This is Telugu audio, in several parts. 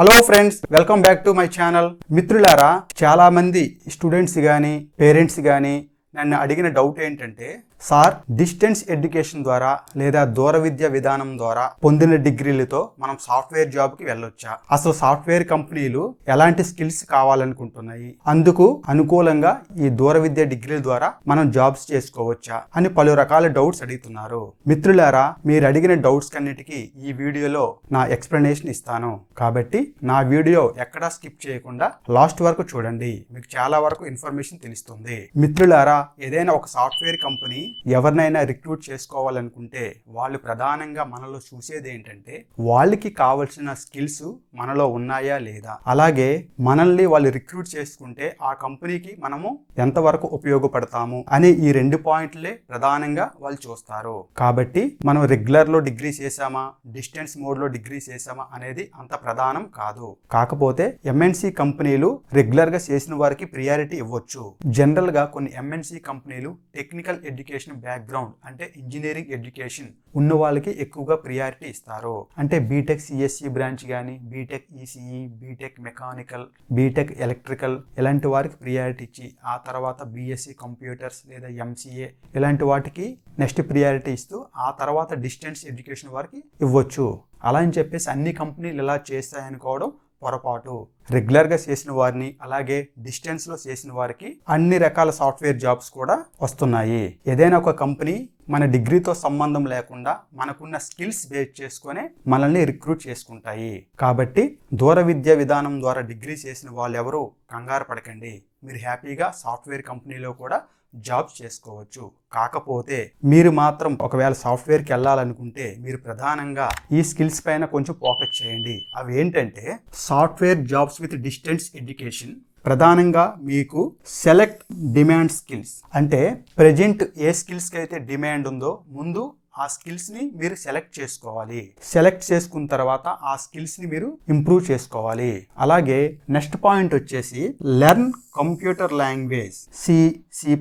Hello friends, welcome back to my channel. మిత్రులారా, చాలా మంది స్టూడెంట్స్ కానీ పేరెంట్స్ కానీ నన్ను అడిగిన డౌట్ ఏంటంటే, సార్ డిస్టెన్స్ ఎడ్యుకేషన్ ద్వారా లేదా దూర విద్య విధానం ద్వారా పొందిన డిగ్రీలతో మనం సాఫ్ట్వేర్ జాబ్కి వెళ్ళొచ్చా? అసలు సాఫ్ట్వేర్ కంపెనీలు ఎలాంటి స్కిల్స్ కావాలనుకుంటున్నాయి? అందుకు అనుకూలంగా ఈ దూర విద్య డిగ్రీల ద్వారా మనం జాబ్స్ చేసుకోవచ్చా అని పలు రకాల డౌట్స్ అడుగుతున్నారు. మిత్రులారా, మీరు అడిగిన డౌట్స్ కన్నిటికీ ఈ వీడియోలో నా ఎక్స్ప్లెనేషన్ ఇస్తాను. కాబట్టి నా వీడియో ఎక్కడా స్కిప్ చేయకుండా లాస్ట్ వరకు చూడండి. మీకు చాలా వరకు ఇన్ఫర్మేషన్ తెలుస్తుంది. మిత్రులారా, ఏదైనా ఒక సాఫ్ట్వేర్ కంపెనీ ఎవరినైనా రిక్రూట్ చేసుకోవాలనుకుంటే వాళ్ళు ప్రధానంగా మనలో చూసేది ఏంటంటే, వాళ్ళకి కావలసిన స్కిల్స్ మనలో ఉన్నాయా లేదా, అలాగే మనల్ని వాళ్ళు రిక్రూట్ చేసుకుంటే ఆ కంపెనీకి మనము ఎంతవరకు ఉపయోగపడతాము అనే ఈ రెండు పాయింట్లే ప్రధానంగా వాళ్ళు చూస్తారు. కాబట్టి మనం రెగ్యులర్ లో డిగ్రీ చేసామా, డిస్టెన్స్ మోడ్ లో డిగ్రీ చేసామా అనేది అంత ప్రధానం కాదు. కాకపోతే ఎంఎన్సి కంపెనీలు రెగ్యులర్ గా చేసిన వారికి ప్రియారిటీ ఇవ్వచ్చు. జనరల్ గా కొన్ని ఎంఎన్సి కంపెనీలు టెక్నికల్ ఎడ్యుకేషన్ బ్యాక్గ్రౌండ్ అంటే ఇంజనీరింగ్ ఎడ్యుకేషన్ ఉన్న వాళ్ళకి ఎక్కువగా ప్రియారిటీ ఇస్తారు. అంటే బీటెక్ సిఎస్సి బ్రాంచ్ కానీ, BTech ECE, BTech mechanical, BTech electrical ఇలాంటి వారికి ప్రియారిటీ ఇచ్చి, ఆ తర్వాత బీఎస్సీ కంప్యూటర్స్ లేదా ఎంసీఏ ఇలాంటి వాటికి నెక్స్ట్ ప్రియారిటీ ఇస్తూ ఆ తర్వాత డిస్టెన్స్ ఎడ్యుకేషన్ వారికి ఇవ్వచ్చు. అలా అని చెప్పేసి అన్ని కంపెనీలు ఇలా చేస్తాయనుకోవడం పొరపాటు. రెగ్యులర్గా చేసిన వారిని అలాగే డిస్టెన్స్లో చేసిన వారికి అన్ని రకాల సాఫ్ట్వేర్ జాబ్స్ కూడా వస్తున్నాయి. ఏదైనా ఒక కంపెనీ మన డిగ్రీతో సంబంధం లేకుండా మనకున్న స్కిల్స్ బేస్ చేసుకునే మనల్ని రిక్రూట్ చేసుకుంటాయి. కాబట్టి దూర విద్య విధానం ద్వారా డిగ్రీ చేసిన వాళ్ళు ఎవరు కంగారు పడకండి. మీరు హ్యాపీగా సాఫ్ట్వేర్ కంపెనీలో కూడా జాబ్స్ చేసుకోవచ్చు. కాకపోతే మీరు మాత్రం ఒకవేళ సాఫ్ట్వేర్కి వెళ్ళాలనుకుంటే మీరు ప్రధానంగా ఈ స్కిల్స్ పైన కొంచెం ఫోకస్ చేయండి. అవి ఏంటంటే, software jobs with distance education ప్రధానంగా మీకు సెలెక్ట్ డిమాండ్ స్కిల్స్, అంటే ప్రెజెంట్ ఏ స్కిల్స్కి అయితే డిమాండ్ ఉందో ముందు ఆ స్కిల్స్ని మీరు సెలెక్ట్ చేసుకోవాలి. సెలెక్ట్ చేసుకున్న తర్వాత ఆ స్కిల్స్ని మీరు ఇంప్రూవ్ చేసుకోవాలి. అలాగే నెక్స్ట్ పాయింట్ వచ్చేసి learn computer language C++,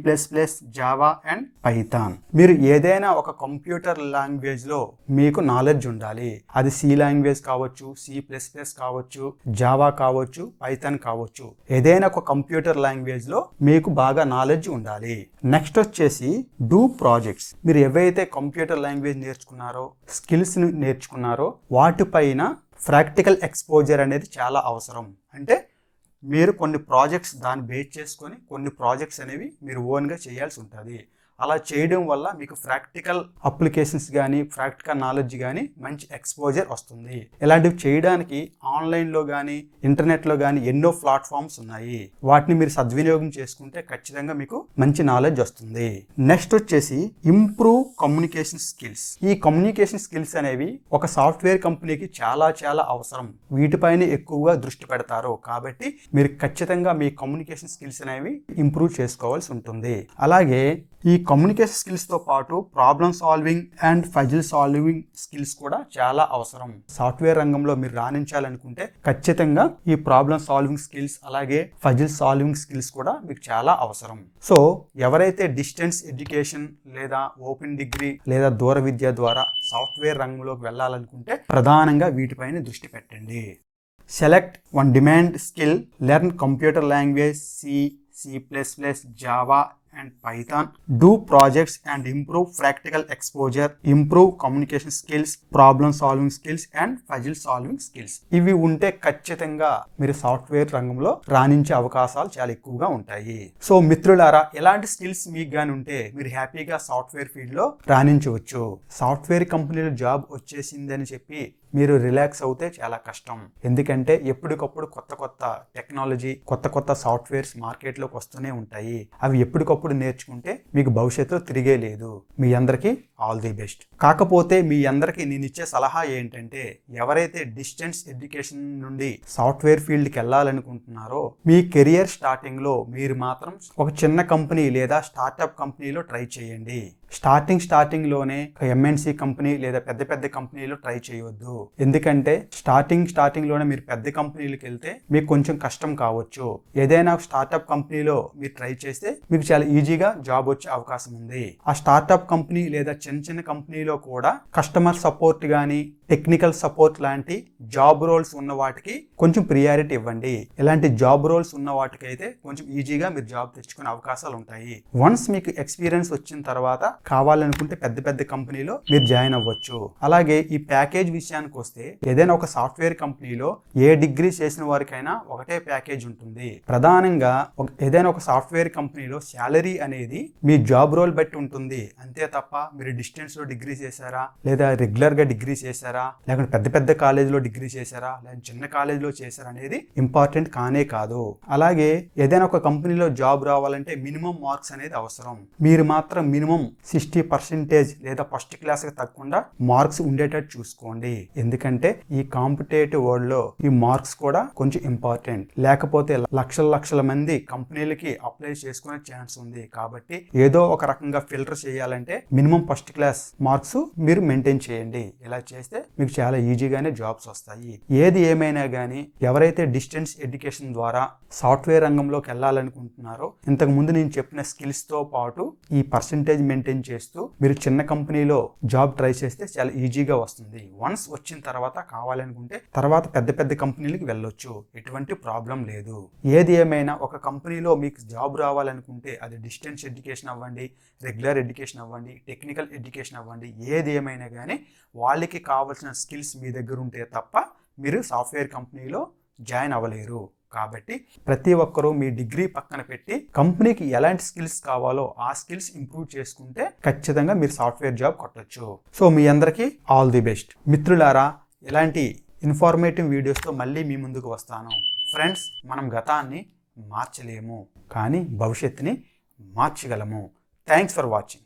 Java and Python. మీరు ఏదైనా ఒక కంప్యూటర్ లాంగ్వేజ్ లో మీకు నాలెడ్జ్ ఉండాలి. అది C లాంగ్వేజ్ కావచ్చు, C++ కావచ్చు, జావా కావచ్చు, పైథాన్ కావచ్చు. ఏదైనా ఒక కంప్యూటర్ లాంగ్వేజ్ లో మీకు బాగా నాలెడ్జ్ ఉండాలి. నెక్స్ట్ వచ్చేసి డూ ప్రాజెక్ట్స్. మీరు ఏవైతే కంప్యూటర్ లాంగ్వేజ్ నేర్చుకున్నారో, స్కిల్స్ నేర్చుకున్నారో వాటిపైన ప్రాక్టికల్ ఎక్స్పోజర్ అనేది చాలా అవసరం. అంటే మీరు కొన్ని ప్రాజెక్ట్స్ దాన్ని బేస్ చేసుకొని కొన్ని ప్రాజెక్ట్స్ అనేవి మీరు ఓన్గా చేయాల్సి ఉంటుంది. అలా చేయడం వల్ల మీకు ప్రాక్టికల్ అప్లికేషన్స్ కానీ, ప్రాక్టికల్ నాలెడ్జ్ కానీ మంచి ఎక్స్పోజర్ వస్తుంది. ఇలాంటివి చేయడానికి ఆన్లైన్లో కానీ ఇంటర్నెట్లో కానీ ఎన్నో ప్లాట్ఫామ్స్ ఉన్నాయి. వాటిని మీరు సద్వినియోగం చేసుకుంటే ఖచ్చితంగా మీకు మంచి నాలెడ్జ్ వస్తుంది. నెక్స్ట్ వచ్చేసి ఇంప్రూవ్ కమ్యూనికేషన్ స్కిల్స్. ఈ కమ్యూనికేషన్ స్కిల్స్ అనేవి ఒక సాఫ్ట్వేర్ కంపెనీకి చాలా చాలా అవసరం. వీటిపైన ఎక్కువగా దృష్టి పెడతారు. కాబట్టి మీరు ఖచ్చితంగా మీ కమ్యూనికేషన్ స్కిల్స్ అనేవి ఇంప్రూవ్ చేసుకోవాల్సి ఉంటుంది. అలాగే ఈ కమ్యూనికేషన్ స్కిల్స్తో పాటు problem solving and puzzle solving skills కూడా చాలా అవసరం. సాఫ్ట్వేర్ రంగంలో మీరు రాణించాలనుకుంటే ఖచ్చితంగా ఈ ప్రాబ్లమ్ సాల్వింగ్ స్కిల్స్ అలాగే పజిల్ సాల్వింగ్ స్కిల్స్ కూడా మీకు చాలా అవసరం. సో ఎవరైతే డిస్టెన్స్ ఎడ్యుకేషన్ లేదా ఓపెన్ డిగ్రీ లేదా దూర విద్య ద్వారా సాఫ్ట్వేర్ రంగంలోకి వెళ్ళాలనుకుంటే ప్రధానంగా వీటిపైన దృష్టి పెట్టండి. Select one demand skill, learn computer language C++, Java and Python, do projects and improve practical exposure, improve communication skills, problem solving skills and puzzle solving skills. ఇవి ఉంటే ఖచ్చితంగా మీరు సాఫ్ట్వేర్ రంగంలో రాణించే అవకాశాలు చాలా ఎక్కువగా ఉంటాయి. సో మిత్రులారా, ఎలాంటి స్కిల్స్ మీకు గాని ఉంటే మీరు హ్యాపీగా సాఫ్ట్వేర్ ఫీల్డ్ లో రాణించవచ్చు. సాఫ్ట్వేర్ కంపెనీలో జాబ్ వచ్చేసిందని చెప్పి మీరు రిలాక్స్ అవుతే చాలా కష్టం. ఎందుకంటే ఎప్పటికప్పుడు కొత్త కొత్త టెక్నాలజీ, కొత్త కొత్త సాఫ్ట్వేర్స్ మార్కెట్లోకి వస్తూనే ఉంటాయి. అవి ఎప్పటికప్పుడు నేర్చుకుంటే మీకు భవిష్యత్తులో తిరిగే లేదు. మీ అందరికీ ఆల్ ది బెస్ట్. కాకపోతే మీ అందరికీ నేను ఇచ్చే సలహా ఏంటంటే, ఎవరైతే డిస్టెన్స్ ఎడ్యుకేషన్ నుండి సాఫ్ట్వేర్ ఫీల్డ్కి వెళ్ళాలనుకుంటున్నారో మీ కెరియర్ స్టార్టింగ్ లో మీరు మాత్రం ఒక చిన్న కంపెనీ లేదా స్టార్ట్అప్ కంపెనీలో ట్రై చేయండి. స్టార్టింగ్ లోనే ఎంఎన్సి కంపెనీ లేదా పెద్ద పెద్ద కంపెనీలో ట్రై చేయవద్దు. ఎందుకంటే స్టార్టింగ్ లోనే మీరు పెద్ద కంపెనీలకు వెళ్తే మీకు కొంచెం కష్టం కావచ్చు. ఏదైనా స్టార్ట్అప్ కంపెనీలో మీరు ట్రై చేస్తే మీకు చాలా ఈజీగా జాబ్ వచ్చే అవకాశం ఉంది. ఆ స్టార్ట్అప్ కంపెనీ లేదా చిన్న కంపెనీలో కూడా కస్టమర్ సపోర్ట్ గానీ టెక్నికల్ సపోర్ట్ లాంటి జాబ్ రోల్స్ ఉన్న వాటికి కొంచెం ప్రియారిటీ ఇవ్వండి. ఇలాంటి జాబ్ రోల్స్ ఉన్న వాటికి అయితే కొంచెం ఈజీగా మీరు జాబ్ తెచ్చుకునే అవకాశాలు ఉంటాయి. వన్స్ మీకు ఎక్స్పీరియన్స్ వచ్చిన తర్వాత కావాలనుకుంటే పెద్ద కంపెనీలో మీరు జాయిన్ అవ్వచ్చు. అలాగే ఈ ప్యాకేజ్ విషయానికి వస్తే ఏదైనా ఒక సాఫ్ట్వేర్ కంపెనీలో ఏ డిగ్రీ చేసిన వారికైనా ఒకటే ప్యాకేజ్ ఉంటుంది. ప్రధానంగా ఏదైనా ఒక సాఫ్ట్వేర్ కంపెనీలో శాలరీ అనేది మీ జాబ్ రోల్ బట్టి ఉంటుంది. అంతే తప్ప మీరు డిస్టెన్స్ లో డిగ్రీ చేశారా, లేదా రెగ్యులర్ గా డిగ్రీ చేశారా, లేకుంటే పెద్ద కాలేజీలో డిగ్రీ చేశారా, లేదా చిన్న కాలేజీలో చేశారా అనేది ఇంపార్టెంట్ కానే కాదు. అలాగే ఏదైనా ఒక కంపెనీలో జాబ్ రావాలంటే మినిమం మార్క్స్ అనేది అవసరం. మీరు మాత్రం మినిమం 60% లేదా ఫస్ట్ క్లాస్ కి తగ్గకుండా మార్క్స్ ఉండేటట్టు చూసుకోండి. ఎందుకంటే ఈ కాంపిటేటివ్ వరల్డ్ లో ఈ మార్క్స్ కూడా కొంచెం ఇంపార్టెంట్. లేకపోతే లక్షల మంది కంపెనీలకి అప్లై చేసుకునే ఛాన్స్ ఉంది. కాబట్టి ఏదో ఒక రకంగా ఫిల్టర్ చేయాలంటే మినిమం ఫస్ట్ క్లాస్ మార్క్స్ మీరు మెయింటైన్ చేయండి. ఇలా చేస్తే మీకు చాలా ఈజీగానే జాబ్స్ వస్తాయి. ఏది ఏమైనా కానీ ఎవరైతే డిస్టెన్స్ ఎడ్యుకేషన్ ద్వారా సాఫ్ట్వేర్ రంగంలోకి వెళ్ళాలనుకుంటున్నారో ఇంతకు ముందు నేను చెప్పిన స్కిల్స్ తో పాటు ఈ పర్సంటేజ్ మెయింటైన్ చేస్తూ మీరు చిన్న కంపెనీలో జాబ్ ట్రై చేస్తే చాలా ఈజీగా వస్తుంది. వన్స్ వచ్చిన తర్వాత కావాలనుకుంటే తర్వాత పెద్ద కంపెనీలకు వెళ్ళొచ్చు. ఎటువంటి ప్రాబ్లం లేదు. ఏది ఏమైనా ఒక కంపెనీలో మీకు జాబ్ రావాలనుకుంటే అది డిస్టెన్స్ ఎడ్యుకేషన్ అవ్వండి, రెగ్యులర్ ఎడ్యుకేషన్ అవ్వండి, టెక్నికల్ ఎడ్యుకేషన్ అవ్వండి, ఏది ఏమైనా కానీ వాళ్ళకి కావాల్సిన స్కిల్స్ మీ దగ్గర ఉంటే తప్ప మీరు సాఫ్ట్వేర్ కంపెనీలో జాయిన్ అవ్వలేరు. కాబట్టి ప్రతి ఒక్కరూ మీ డిగ్రీ పక్కన పెట్టి కంపెనీకి ఎలాంటి స్కిల్స్ కావాలో ఆ స్కిల్స్ ఇంప్రూవ్ చేసుకుంటే ఖచ్చితంగా మీరు సాఫ్ట్వేర్ జాబ్ కొట్టొచ్చు. సో మీ అందరికీ ఆల్ ది బెస్ట్. మిత్రులారా, ఇలాంటి ఇన్ఫర్మేటివ్ వీడియోస్తో మళ్ళీ మీ ముందుకు వస్తాను. ఫ్రెండ్స్, మనం గతాన్ని మార్చలేము కానీ భవిష్యత్తుని మార్చగలము. Thanks for watching.